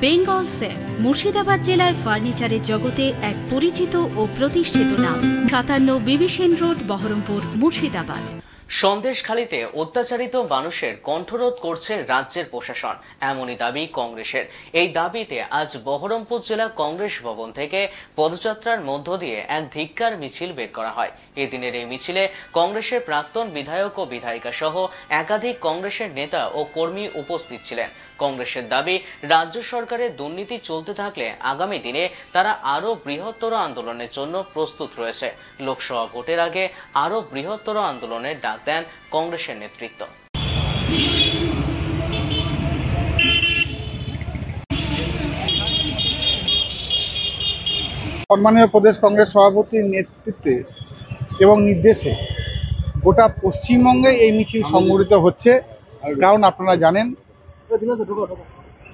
Bengal safe Murshidabad জেলায় ফার্নিচারের জগতে এক পরিচিত ও প্রতিষ্ঠিত নাম। 57 বিবি সেন রোড, বহরমপুর, মুর্শিদাবাদ। সন্দেশখালীতে অত্যাচারিত মানুষের কণ্ঠরোধ করছে রাজ্যের প্রশাসন, এমনই দাবি কংগ্রেসের। এই দাবিতে আজ বহরমপুর জেলা কংগ্রেস ভবন থেকে পদযাত্রার মধ্য দিয়ে এক ধিক্কার মিছিল বের করা হয়। এদিনের এই মিছিলে কংগ্রেসের প্রাক্তন বিধায়ক ও বিধায়িকা সহ একাধিক কংগ্রেসের নেতা ও কর্মী উপস্থিত ছিলেন। কংগ্রেসের দাবি, রাজ্য সরকারের দুর্নীতি চলতে থাকলে আগামী দিনে তারা আরো বৃহত্তর আন্দোলনের জন্য প্রস্তুত রয়েছে। লোকসভা ভোটের আগে আরো বৃহত্তর আন্দোলনের ডাক দেন কংগ্রেসের নেতৃত্ব। সম্মানীয় প্রদেশ কংগ্রেস সভাপতির নেতৃত্বে এবং নির্দেশে গোটা পশ্চিমবঙ্গে এই মিছিল সংগঠিত হচ্ছে। কারণ আপনারা জানেন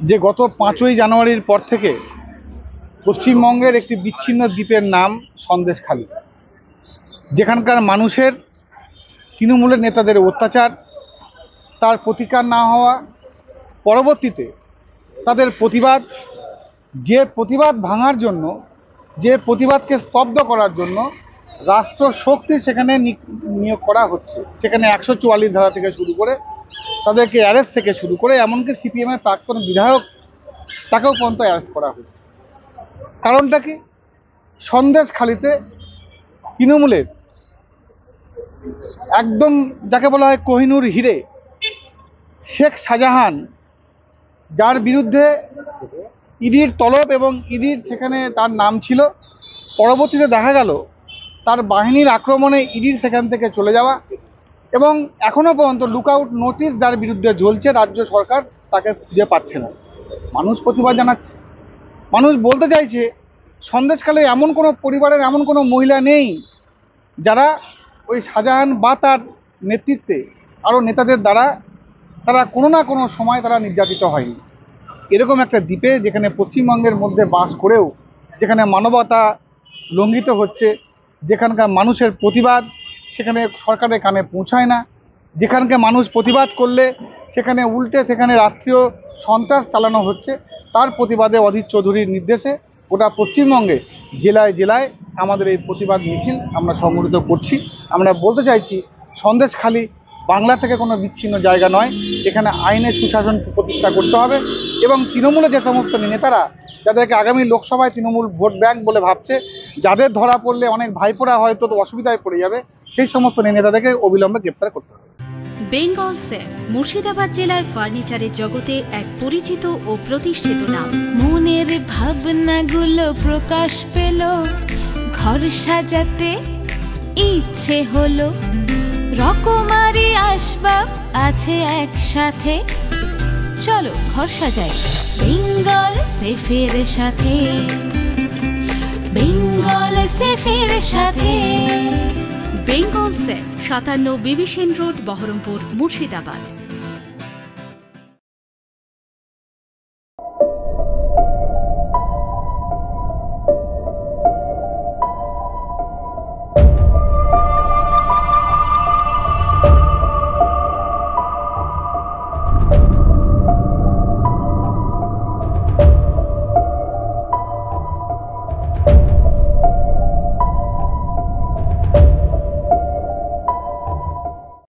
যে গত 5ই জানুয়ারির পর থেকে পশ্চিমবঙ্গের একটি বিচ্ছিন্ন দ্বীপের নাম সন্দেশখালী, যেখানকার মানুষের তৃণমূলের নেতাদের অত্যাচার, তার প্রতিকার না হওয়া, পরবর্তীতে তাদের প্রতিবাদ, যে প্রতিবাদ ভাঙার জন্য, যে প্রতিবাদকে স্তব্ধ করার জন্য রাষ্ট্র শক্তি সেখানে নিয়োগ করা হচ্ছে। সেখানে 144 ধারা থেকে শুরু করে তাদেরকে অ্যারেস্ট থেকে শুরু করে এমনকি সিপিএমের প্রাক্তন বিধায়ক তাকেও পর্যন্ত অ্যারেস্ট করা হচ্ছে। কারণটা কি? সন্দেশখালীতে তৃণমূলের একদম যাকে বলা হয় কোহিনূর হিরে শেখ শাহজাহান, যার বিরুদ্ধে ইডির তলব এবং ইডির সেখানে তার নাম ছিল, পরবর্তীতে দেখা গেল তার বাহিনীর আক্রমণে ইডির সেখান থেকে চলে যাওয়া এবং এখনও পর্যন্ত লুকআউট নোটিশ যার বিরুদ্ধে ঝুলছে, রাজ্য সরকার তাকে খুঁজে পাচ্ছে না। মানুষ প্রতিবাদ জানাচ্ছে। মানুষ বলতে চাইছে সন্দেশখালী এমন কোনো পরিবারের এমন কোনো মহিলা নেই যারা ওই শাহজাহান বা তার নেতৃত্বে আরও নেতাদের দ্বারা তারা কোনো না কোনো সময় তারা নির্যাতিত হয়নি। এরকম একটা দ্বীপে যেখানে পশ্চিমবঙ্গের মধ্যে বাস করেও যেখানে মানবতা লঙ্ঘিত হচ্ছে, যেখানকার মানুষের প্রতিবাদ সেখানে সরকারের কানে পৌঁছায় না, যেখানকার মানুষ প্রতিবাদ করলে সেখানে উল্টে সেখানে রাষ্ট্রীয় সন্ত্রাস চালানো হচ্ছে, তার প্রতিবাদে অধীর চৌধুরীর নির্দেশে গোটা পশ্চিমবঙ্গে জেলায় জেলায় আমাদের এই প্রতিবাদ মিছিল আমরা সংগঠিত করছি। আমরা বলতে চাইছি সন্দেশখালী বাংলা থেকে কোনো বিচ্ছিন্ন জায়গা নয়। এখানে আইনের সুশাসন প্রতিষ্ঠা করতে হবে এবং তৃণমূলের যে সমস্ত নেতারা যাদেরকে আগামী লোকসভায় তৃণমূল ভোট ব্যাংক বলে ভাবছে, যাদের ধরা পড়লে অনেক ভাইপোরা হয়তো অসুবিধায় পড়ে যাবে, সেই সমস্ত নেতাদেরকে অবিলম্বে গ্রেপ্তার করতে হবে। বেঙ্গল সেফ মুর্শিদাবাদ জেলায় ফার্নিচারের জগতে এক পরিচিত ও প্রতিষ্ঠিত নাম। মনের ভাবনাগুলো প্রকাশ পেল, ঘর সাজাতে ইচ্ছে হলো, রকমারি আসবাব আছে একসাথে, চলো ঘর সাজাই বেঙ্গল সেফের সাথে, বেঙ্গল সেফের সাথে। বেঙ্গল সেফ 57 বিবি সেন রোড, বহরমপুর, মুর্শিদাবাদ।